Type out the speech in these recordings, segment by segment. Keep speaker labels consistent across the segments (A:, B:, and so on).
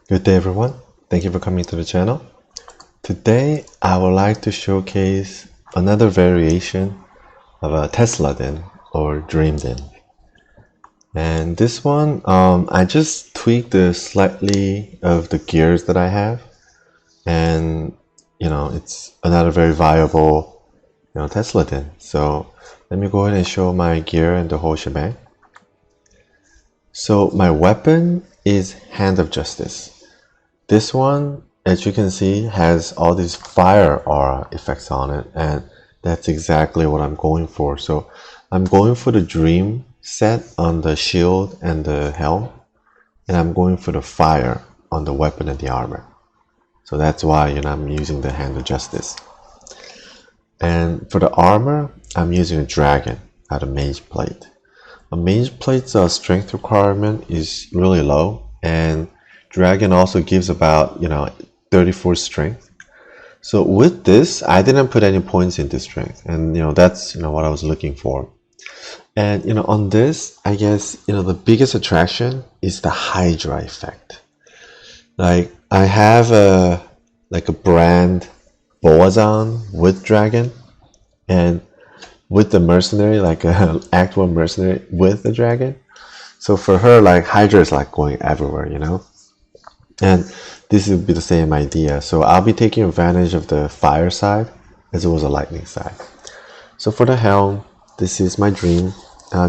A: Good day everyone, thank you for coming to the channel. Today I would like to showcase another variation of a Paladin or Dreamdin. And this one, I just tweaked slightly of the gears that I have, and it's another very viable Paladin. So let me go ahead and show my gear and the whole shebang. So my weapon is Hand of Justice. This one, as you can see, has all these fire aura effects on it, and that's exactly what I'm going for. So I'm going for the Dream set on the shield and the helm, and I'm going for the fire on the weapon and the armor. So that's why I'm using the Hand of Justice. And for the armor, I'm using a dragon out of Mage Plate. A Mage Plate's strength requirement is really low, and Dragon also gives about 34 strength. So with this, I didn't put any points into strength, and that's what I was looking for. And on this, I guess the biggest attraction is the Hydra effect. Like I have a brand Boazon with Dragon, and with the Mercenary, like a Act 1 Mercenary with the Dragon. So for her, like Hydra is like going everywhere, And this would be the same idea. So I'll be taking advantage of the fire side as well as the lightning side. So for the helm, this is my Dream.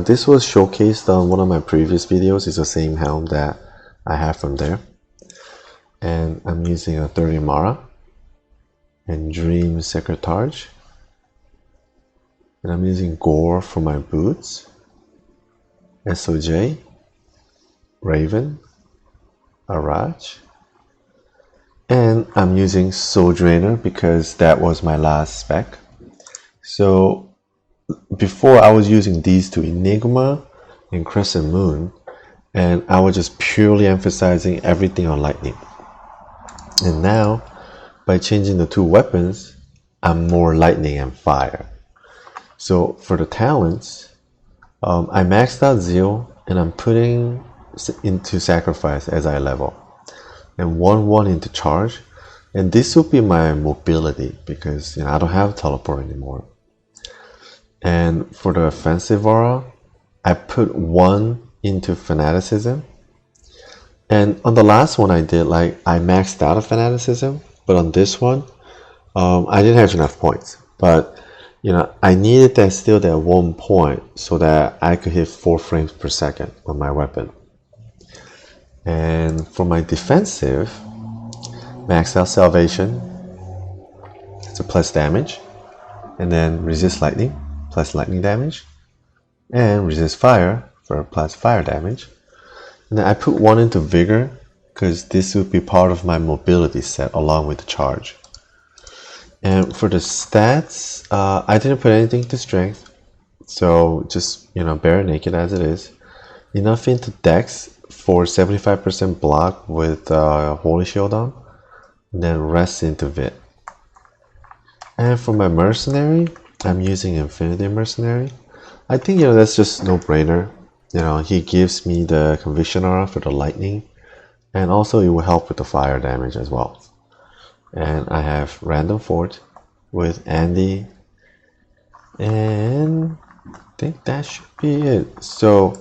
A: This was showcased on one of my previous videos. It's the same helm that I have from there. And I'm using a 30 Mara and Dream Secretary. And I'm using Gore for my boots, SOJ, Raven, Arach, and I'm using Soul Drainer because that was my last spec. So before I was using these two, Enigma and Crescent Moon, and I was just purely emphasizing everything on lightning. And now by changing the two weapons, I'm more lightning and fire. So for the talents, I maxed out Zeal and I'm putting into Sacrifice as I level, and 1/1 into Charge, and this will be my mobility because I don't have teleport anymore. And for the offensive aura, I put 1 into Fanaticism, and on the last one I did, like I maxed out of Fanaticism, but on this one I didn't have enough points, but I needed that still that 1 point so that I could hit 4 frames per second on my weapon. And for my defensive, max out Salvation, it's a plus damage, and then resist lightning, plus lightning damage, and resist fire for plus fire damage. And then I put 1 into Vigor because this would be part of my mobility set along with the charge. And for the stats, I didn't put anything to strength, so just bare naked as it is. Enough into Dex for 75% block with Holy Shield on, and then rest into Vit. And for my Mercenary, I'm using Infinity Mercenary. I think that's just no brainer. He gives me the Conviction Aura for the lightning, and also it will help with the fire damage as well. And I have Random Fort with Andy, and I think that should be it. So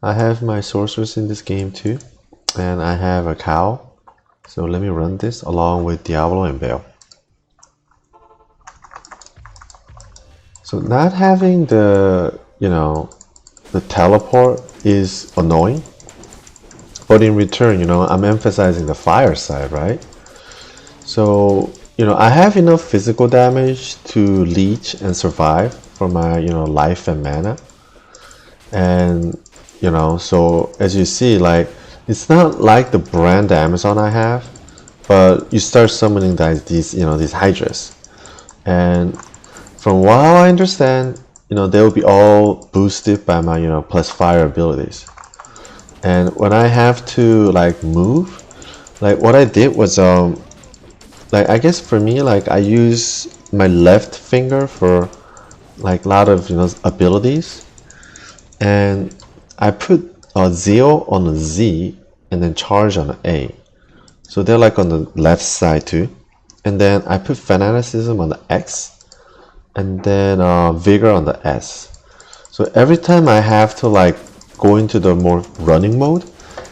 A: I have my sorceress in this game too, and I have a cow. So let me run this along with Diablo and Bale. So not having the the teleport is annoying, but in return I'm emphasizing the fire side, right? So I have enough physical damage to leech and survive for my life and mana. And so as you see, like it's not like the brand Amazon I have, but you start summoning these hydras, and from what I understand, they will be all boosted by my plus fire abilities. And when I have to like move, like what I did was like I guess for me, like I use my left finger for like a lot of abilities, and I put Zeal on a Z and then charge on an A. So they're like on the left side too. And then I put Fanaticism on the X, and then Vigor on the S. So every time I have to like go into the more running mode,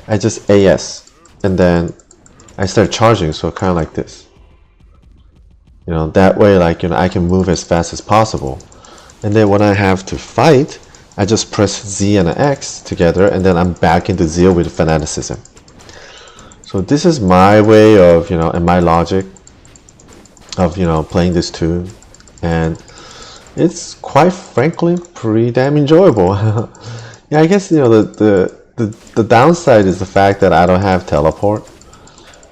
A: I just AS, and then I start charging, so kind of like this. You know, that way, like, you know, I can move as fast as possible. And then when I have to fight, I just press Z and X together, and then I'm back into Zeal with Fanaticism. So this is my way of, you know, and my logic of, you know, playing this too. And it's quite frankly pretty damn enjoyable. Yeah, I guess, you know, the downside is the fact that I don't have teleport.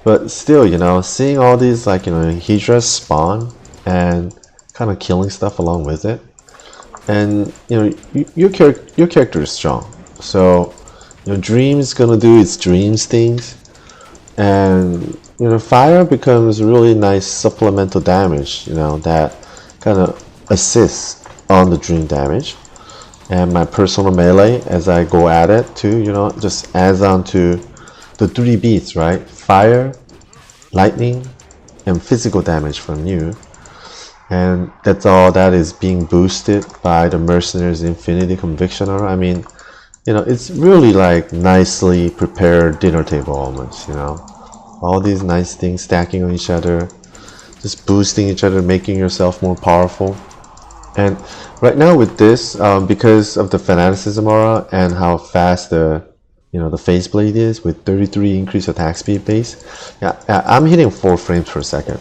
A: But still, you know, seeing all these, like, you know, Hydras spawn and kind of killing stuff along with it. And, you know, your character is strong. So, you know, Dream's gonna do its Dreams things. And, you know, Fire becomes really nice supplemental damage, you know, that kind of assists on the Dream damage. And my personal melee, as I go at it too, you know, just adds on to the 3 beats, right? Fire, lightning, and physical damage from you. And that's all that is being boosted by the Mercenary's Infinity Conviction aura. I mean, you know, it's really like nicely prepared dinner table almost, you know. All these nice things stacking on each other, just boosting each other, making yourself more powerful. And right now with this, because of the Fanaticism aura and how fast the, you know, the Phase Blade is with 33 increased attack speed base, yeah, I'm hitting 4 frames per second.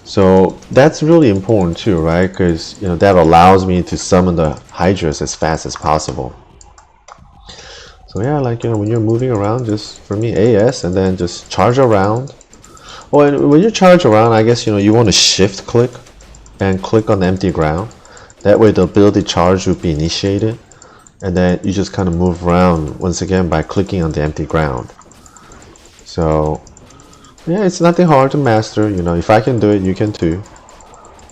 A: So that's really important too, right? Because, you know, that allows me to summon the Hydras as fast as possible. So yeah, like, you know, when you're moving around, just for me, AS, and then just charge around. Oh, and when you charge around, I guess, you know, you want to shift click and click on the empty ground. That way the ability charge will be initiated, and then you just kind of move around once again by clicking on the empty ground. So yeah, it's nothing hard to master, you know. If I can do it, you can too.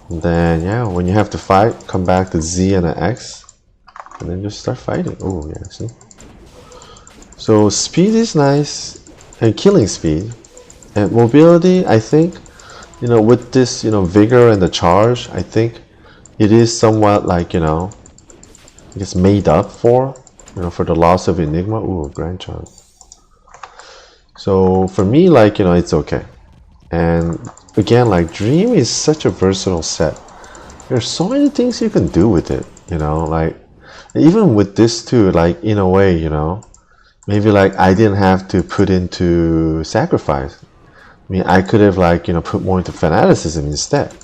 A: And then yeah, when you have to fight, come back to Z and an X, and then just start fighting. Oh yeah, see. So speed is nice, and killing speed, and mobility. I think, you know, with this, you know, vigor and the charge, I think it is somewhat like, you know, I guess made up for, you know, for the loss of Enigma. Ooh, Grand Charm. So for me, like, you know, it's okay. And again, like, Dream is such a versatile set. There's so many things you can do with it, you know, like, even with this too, like, in a way, you know, maybe like I didn't have to put into sacrifice. I mean, I could have, like, you know, put more into Fanaticism instead.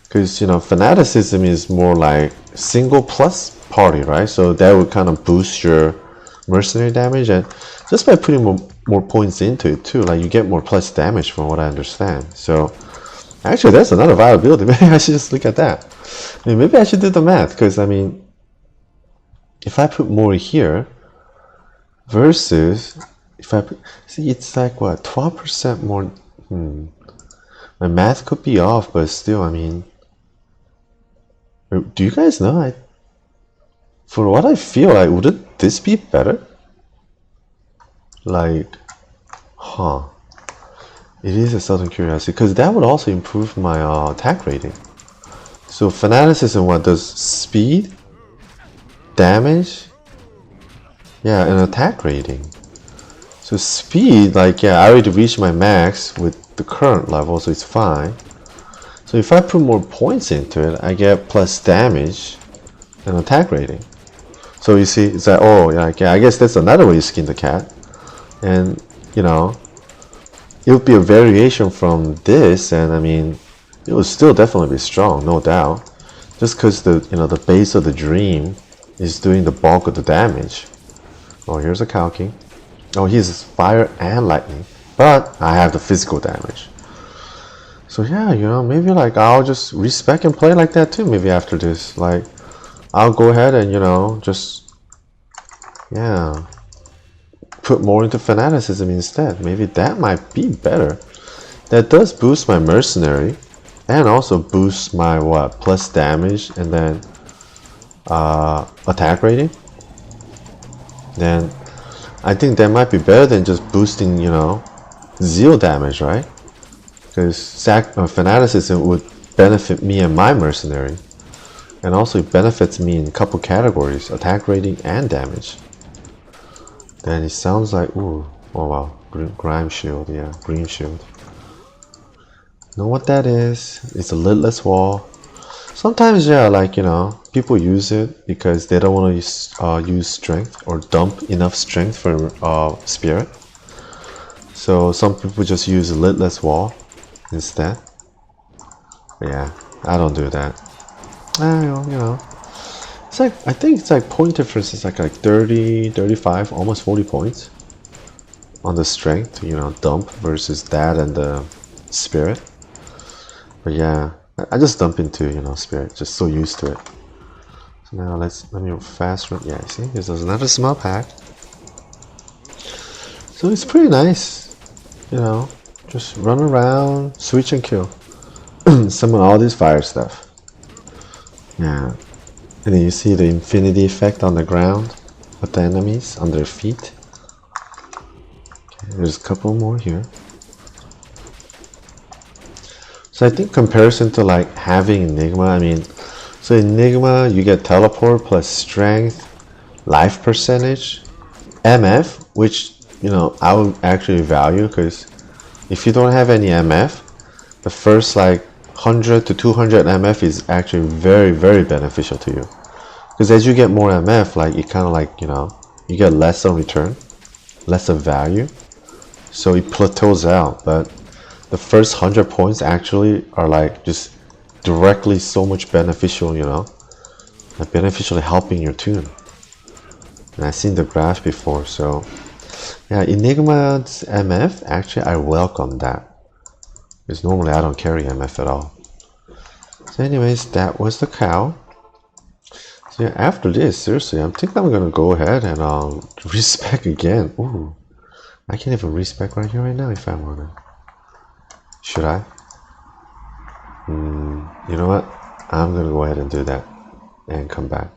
A: Because, you know, Fanaticism is more like single plus party, right? So that would kind of boost your Mercenary damage, and just by putting more points into it too, like, you get more plus damage from what I understand. So actually that's another viability. Maybe I should just look at that. I mean, maybe I should do the math, because I mean, if I put more here versus if I put, see, it's like what, 12% more. My math could be off, but still, I mean, do you guys know, for what I feel like, wouldn't this be better? Like, it is a sudden curiosity, because that would also improve my attack rating. So Fanaticism, what does? Speed, damage, yeah, and attack rating. So speed, like, yeah, I already reached my max with the current level, so it's fine. So if I put more points into it, I get plus damage and attack rating. So you see, it's like, oh yeah, I guess that's another way to skin the cat. And, you know, it would be a variation from this, and I mean, it would still definitely be strong, no doubt. Just because the, you know, the base of the Dream is doing the bulk of the damage. Oh, here's a Kalki. Oh, he's fire and lightning, but I have the physical damage. So yeah, you know, maybe like I'll just respec and play like that too. Maybe after this, like, I'll go ahead and, you know, just, yeah, put more into Fanaticism instead. Maybe that might be better. That does boost my Mercenary, and also boosts my what, plus damage, and then attack rating. Then I think that might be better than just boosting, you know, zeal damage, right? Because fanaticism would benefit me and my mercenary. And also it benefits me in a couple categories, attack rating and damage. Then it sounds like, ooh, oh wow, grime shield, yeah, green shield. Know what that is? It's a lidless wall. Sometimes, yeah, like, you know, people use it because they don't want to use strength or dump enough strength for spirit. So some people just use a lidless wall instead. But yeah, I don't do that. You know, it's like, I think it's like point difference is like 30, 35, almost 40 points on the strength, you know, dump versus that and the spirit. But yeah, I just dump into, you know, spirit, just so used to it. So now let me fast run. Yeah, see, there's another small pack. So it's pretty nice, you know, just run around, switch and kill. Summon all this fire stuff. Yeah, and then you see the infinity effect on the ground with the enemies on their feet. Okay, there's a couple more here. So I think comparison to like having Enigma, I mean, so Enigma you get teleport plus strength, life percentage, MF, which, you know, I would actually value, because if you don't have any MF, the first like 100 to 200 MF is actually very, very beneficial to you. Because as you get more MF, like it kind of like, you know, you get less of return, less of value. So it plateaus out, but the first 100 points actually are like just directly so much beneficial, you know, like beneficially helping your tune. And I've seen the graph before, so yeah, Enigma's MF, actually I welcome that. Because normally I don't carry MF at all. So anyways, that was the cow. So yeah, after this, seriously, I think I'm gonna go ahead and respec again. Ooh, I can't even respec right here right now if I wanna. Should I? You know what? I'm gonna go ahead and do that and come back.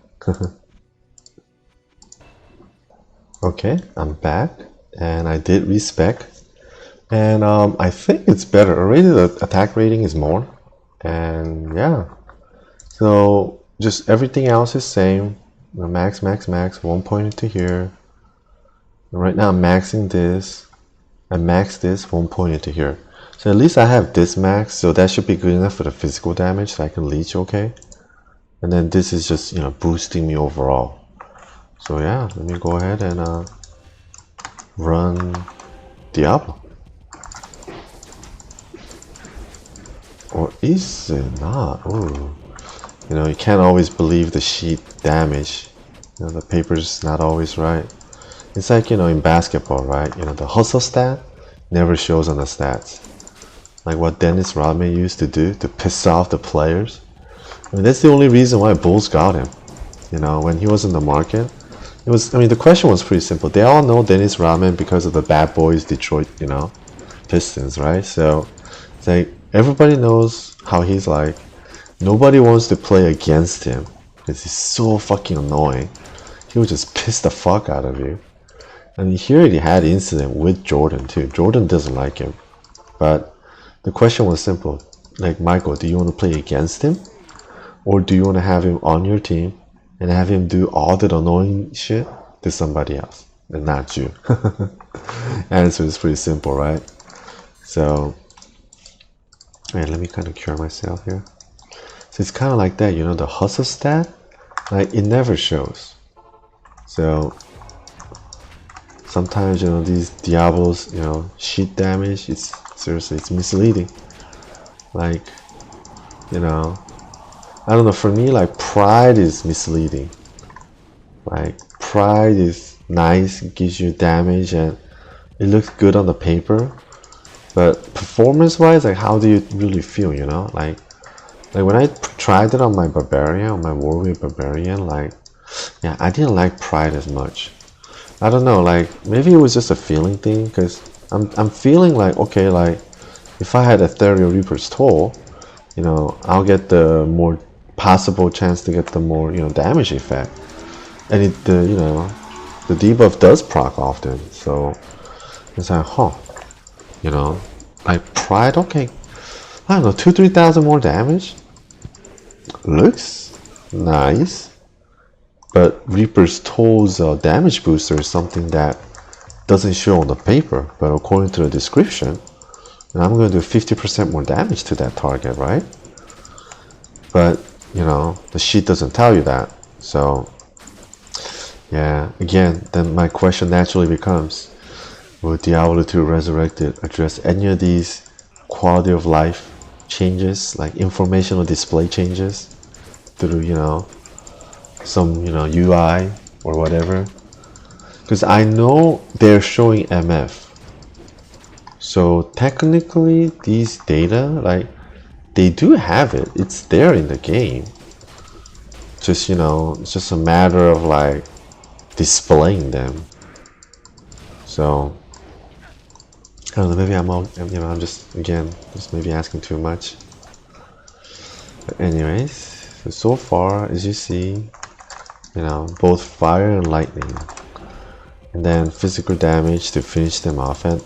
A: Okay, I'm back and I did respec, and I think it's better. Already the attack rating is more, and yeah. So just everything else is same. Max, 1 point into here. And right now I'm maxing this. I max this 1 point into here. So at least I have this max, so that should be good enough for the physical damage, so I can leech okay. And then this is just, you know, boosting me overall. So yeah, let me go ahead and run Diablo. Or is it not? Ooh. You know, you can't always believe the sheet damage. You know, the paper's not always right. It's like, you know, in basketball, right? You know, the hustle stat never shows on the stats. Like what Dennis Rodman used to do to piss off the players. I mean, that's the only reason why Bulls got him. You know, when he was in the market, it was, I mean, the question was pretty simple. They all know Dennis Rodman because of the Bad Boys Detroit, you know, Pistons, right? So it's like everybody knows how he's like. Nobody wants to play against him because he's so fucking annoying. He would just piss the fuck out of you. And he already had incident with Jordan too. Jordan doesn't like him, but the question was simple. Like, Michael, do you want to play against him, or do you want to have him on your team and have him do all that annoying shit to somebody else and not you? Answer is pretty simple, right? So, alright, let me kind of cure myself here. So it's kind of like that, you know, the hustle stat, like it never shows. So sometimes, you know, these Diablos, you know, sheet damage, it's seriously, it's misleading. Like, you know, I don't know, for me, like pride is misleading. Like pride is nice, it gives you damage and it looks good on the paper, but performance wise, like how do you really feel, you know? Like when I tried it on my barbarian, on my warrior barbarian, like, yeah, I didn't like pride as much. I don't know, like maybe it was just a feeling thing, because I'm feeling like, okay, like if I had Ethereal Reaper's Toll, you know, I'll get the more possible chance to get the more, you know, damage effect, and it, you know, the debuff does proc often, so it's like, huh. You know, like Pride, okay. I don't know, 2-3,000 more damage? Looks nice. But Reaper's Toll's damage booster is something that doesn't show on the paper, but according to the description, I'm going to do 50% more damage to that target, right? But, you know, the sheet doesn't tell you that. So, yeah, again, then my question naturally becomes, will Diablo 2 Resurrected address any of these quality of life changes, like informational display changes through, you know, some, you know, UI or whatever? Because I know they're showing MF. So technically these data, like, they do have it. It's there in the game. Just, you know, it's just a matter of like displaying them. So I don't know, maybe I'm all, you know, I'm just, again, just maybe asking too much. But anyways, so far as you see, you know, both fire and lightning, and then physical damage to finish them off. And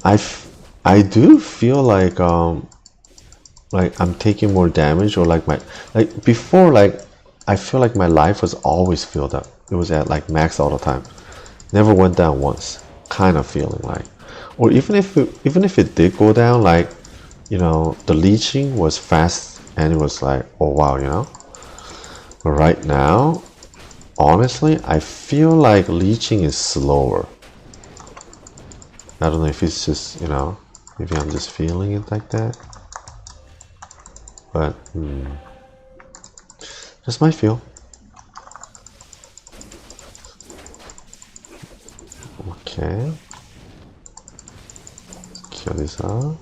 A: I do feel like I'm taking more damage, or like before, like I feel like my life was always filled up. It was at like max all the time, never went down once, kind of feeling like. Or even if it did go down, like, you know, the leeching was fast and it was like, oh wow, you know. But right now, honestly, I feel like leeching is slower. I don't know if it's just, you know, maybe I'm just feeling it like that. But just my feel. Okay. Kill this off.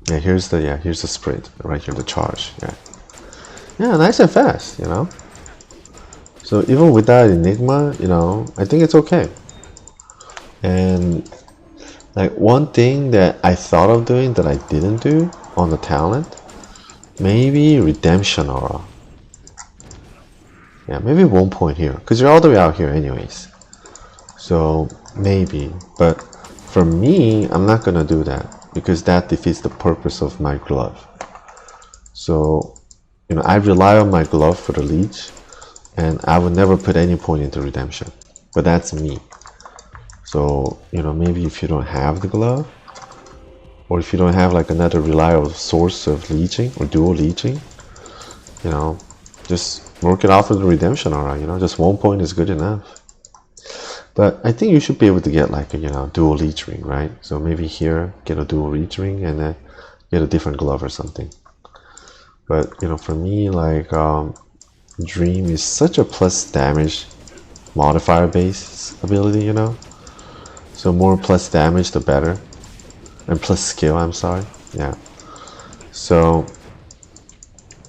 A: Yeah, here's the sprint right here, the charge. Yeah, nice and fast, you know. So even without Enigma, you know, I think it's okay. And like one thing that I thought of doing that I didn't do on the talent, maybe redemption aura. Yeah, maybe 1 point here, because you're all the way out here anyways. So maybe, but for me, I'm not gonna do that because that defeats the purpose of my glove. So, you know, I rely on my glove for the leech, and I would never put any point into redemption. But that's me. So, you know, maybe if you don't have the glove, or if you don't have like another reliable source of leeching or dual leeching, you know, just work it off with the redemption aura. You know, just 1 point is good enough. But I think you should be able to get like a, you know, dual leech ring, right? So maybe here get a dual leech ring and then get a different glove or something. But, you know, for me, like Dream is such a plus damage modifier based ability, you know. So more plus damage the better, and plus skill, I'm sorry. Yeah. So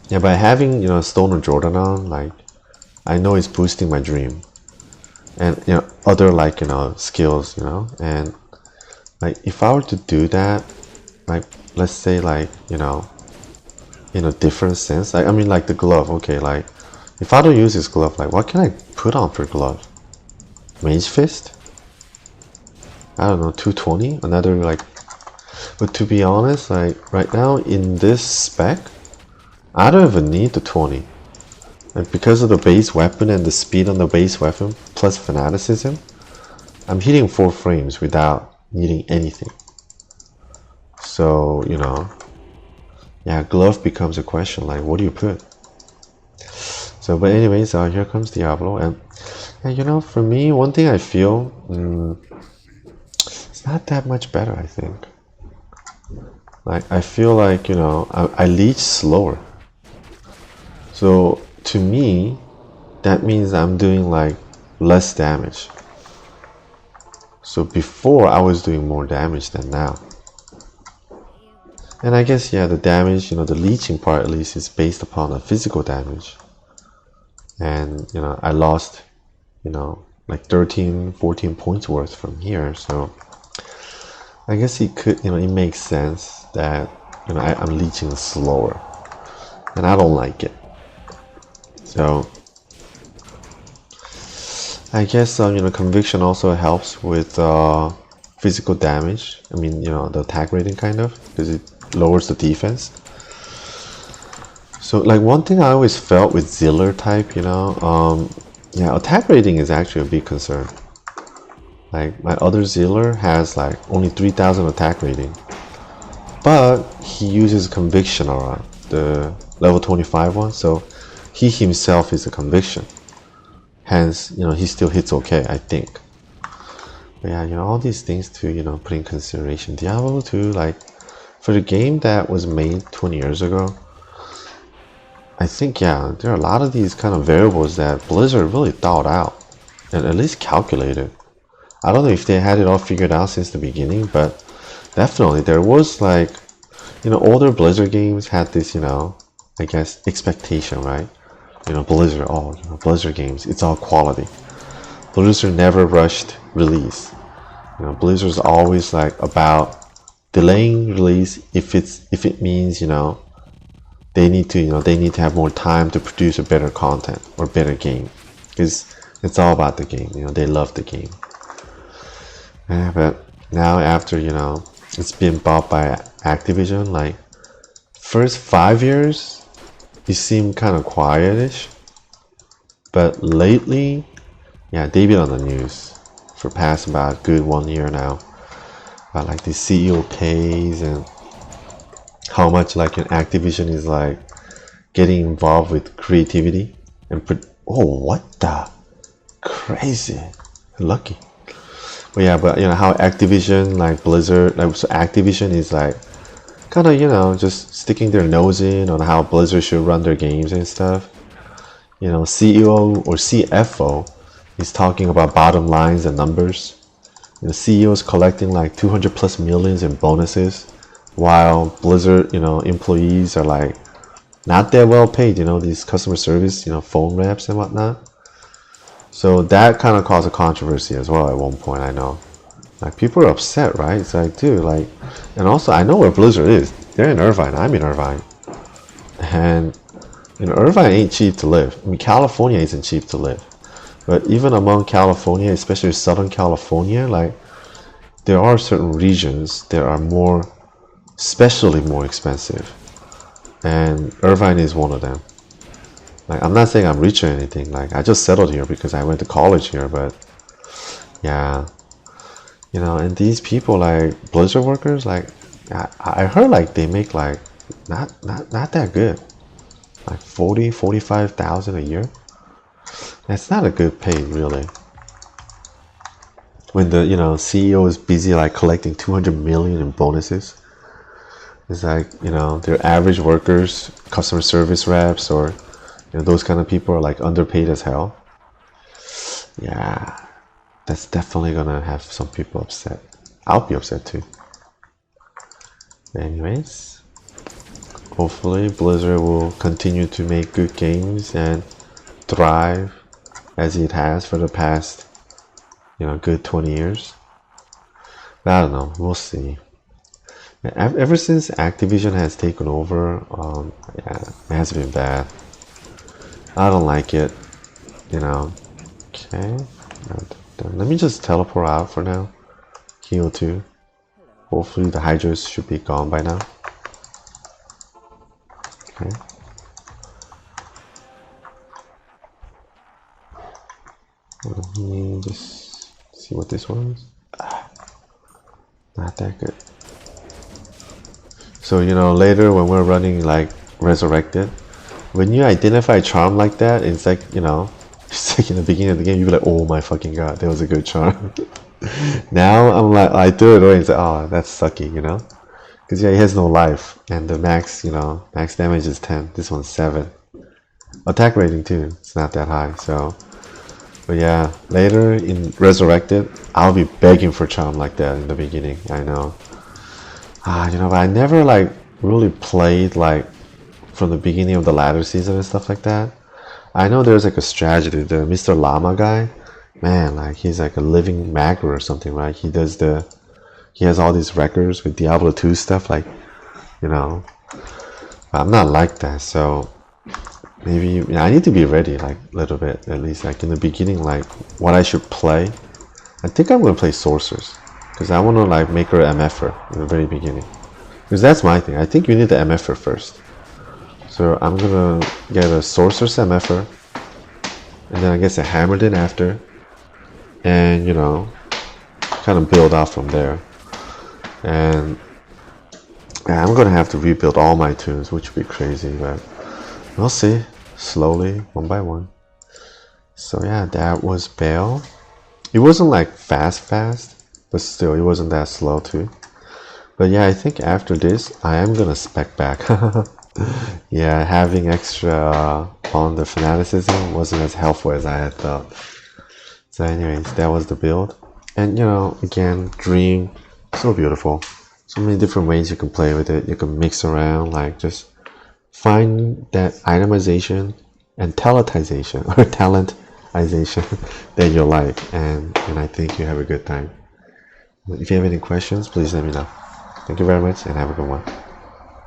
A: yeah, by having, you know, Stone or Jordan on, like, I know it's boosting my Dream, and, you know, other, like, you know, skills, you know. And like if I were to do that, like, let's say, like, you know, in a different sense, like, I mean, like the glove, okay, like if I don't use this glove, like what can I put on for glove? Mage Fist? I don't know, 220, another, like. But to be honest, like right now in this spec, I don't even need the 20. Like, because of the base weapon and the speed on the base weapon plus fanaticism, I'm hitting 4 frames without needing anything. So, you know, yeah, glove becomes a question, like what do you put? So, but anyways, here comes Diablo, and you know, for me, one thing I feel, it's not that much better, I think. Like, I feel like, you know, I leech slower. So, to me, that means I'm doing like less damage. So before I was doing more damage than now. And I guess, yeah, the damage, you know, the leeching part at least is based upon the physical damage. And, you know, I lost, you know, like 13, 14 points worth from here. So I guess it could, you know, it makes sense that, you know, I'm leeching slower. And I don't like it. So I guess, you know, conviction also helps with physical damage. I mean, you know, the attack rating kind of, because it lowers the defense. So like one thing I always felt with Ziller type, you know, yeah, attack rating is actually a big concern. Like my other Ziller has like only 3000 attack rating, but he uses conviction aura, the level 25 one, so he himself is a conviction. Hence, you know, he still hits okay, I think. But yeah, you know, all these things to, you know, put in consideration. Diablo 2, like, for the game that was made 20 years ago, I think, yeah, there are a lot of these kind of variables that Blizzard really thought out and at least calculated. I don't know if they had it all figured out since the beginning, but definitely there was like, you know, older Blizzard games had this, you know, I guess expectation, right? You know, Blizzard, oh, you know, Blizzard games, it's all quality. Blizzard never rushed release. You know, Blizzard's always like about delaying release if it means, you know, they need to have more time to produce a better content or better game, because it's all about the game. You know, they love the game. Yeah, but now after, you know, it's been bought by Activision, like first 5 years it seemed kind of quietish, but lately, yeah, they've been on the news for past about good 1 year now about like the CEO pays and how much like an Activision is like getting involved with creativity and oh, what the crazy, lucky. But yeah, but you know how Activision, like Blizzard, like so Activision is like kind of, you know, just sticking their nose in on how Blizzard should run their games and stuff. You know, CEO or CFO is talking about bottom lines and numbers. You know, CEO is collecting like 200 plus millions in bonuses, while Blizzard, you know, employees are like not that well paid. You know, these customer service, you know, phone reps and whatnot. So that kind of caused a controversy as well at one point, I know. Like, people are upset, right? It's like, dude, like, and also, I know where Blizzard is. They're in Irvine. I'm in Irvine. And, you know, Irvine ain't cheap to live. I mean, California isn't cheap to live. But even among California, especially Southern California, like, there are certain regions that are more, especially more expensive. And Irvine is one of them. Like, I'm not saying I'm rich or anything. Like, I just settled here because I went to college here, but yeah, you know, and these people, like Blizzard workers, like I heard like they make like not that good, like 45,000 a year. That's not a good pay, really. When the, you know, CEO is busy like collecting 200 million in bonuses. It's like, you know, their average workers, customer service reps, or, you know, those kind of people are like underpaid as hell. Yeah, that's definitely gonna have some people upset. I'll be upset too. Anyways, hopefully Blizzard will continue to make good games and thrive as it has for the past, you know, good 20 years. But I don't know, we'll see. Ever since Activision has taken over, yeah, it has been bad. I don't like it, you know. Okay, let me just teleport out for now. Heal 2. Hopefully the Hydras should be gone by now. Okay. Let me just see what this one is. Not that good. So, you know, later when we're running like Resurrected, when you identify charm like that, it's like, you know, it's like in the beginning of the game, you'd be like, oh my fucking god, that was a good charm. Now I'm like, I threw it away and say, oh, that's sucky, you know? Because yeah, he has no life, and the max, you know, max damage is 10. This one's 7. Attack rating too, it's not that high, so. But yeah, later in Resurrected, I'll be begging for charm like that in the beginning, I know. You know, but I never like really played like from the beginning of the ladder season and stuff like that. I know there's like a strategy, the Mr. Llama guy, man, like he's like a living macro or something, right? He has all these records with Diablo 2 stuff, like, you know. But I'm not like that, so maybe, you know, I need to be ready like a little bit, at least like in the beginning, like what I should play. I think I'm gonna play Sorcerers. because I want to like make her MFer in the very beginning. Because that's my thing. I think you need the MFer first. So I'm gonna get a Sorceress MFer, and then I guess a Hammered in after, and you know, kind of build out from there. And yeah, I'm gonna have to rebuild all my tunes, which would be crazy, but we'll see. Slowly, one by one. So yeah, that was Bale. It wasn't like fast, but still, it wasn't that slow too. But yeah, I think after this, I am gonna spec back. Yeah, having extra on the fanaticism wasn't as helpful as I had thought. So anyways, that was the build. And you know, again, Dream, so beautiful. So many different ways you can play with it. You can mix around, like just find that itemization and talentization or talentization that you like, and I think you have a good time. If you have any questions, please let me know. Thank you very much and have a good one.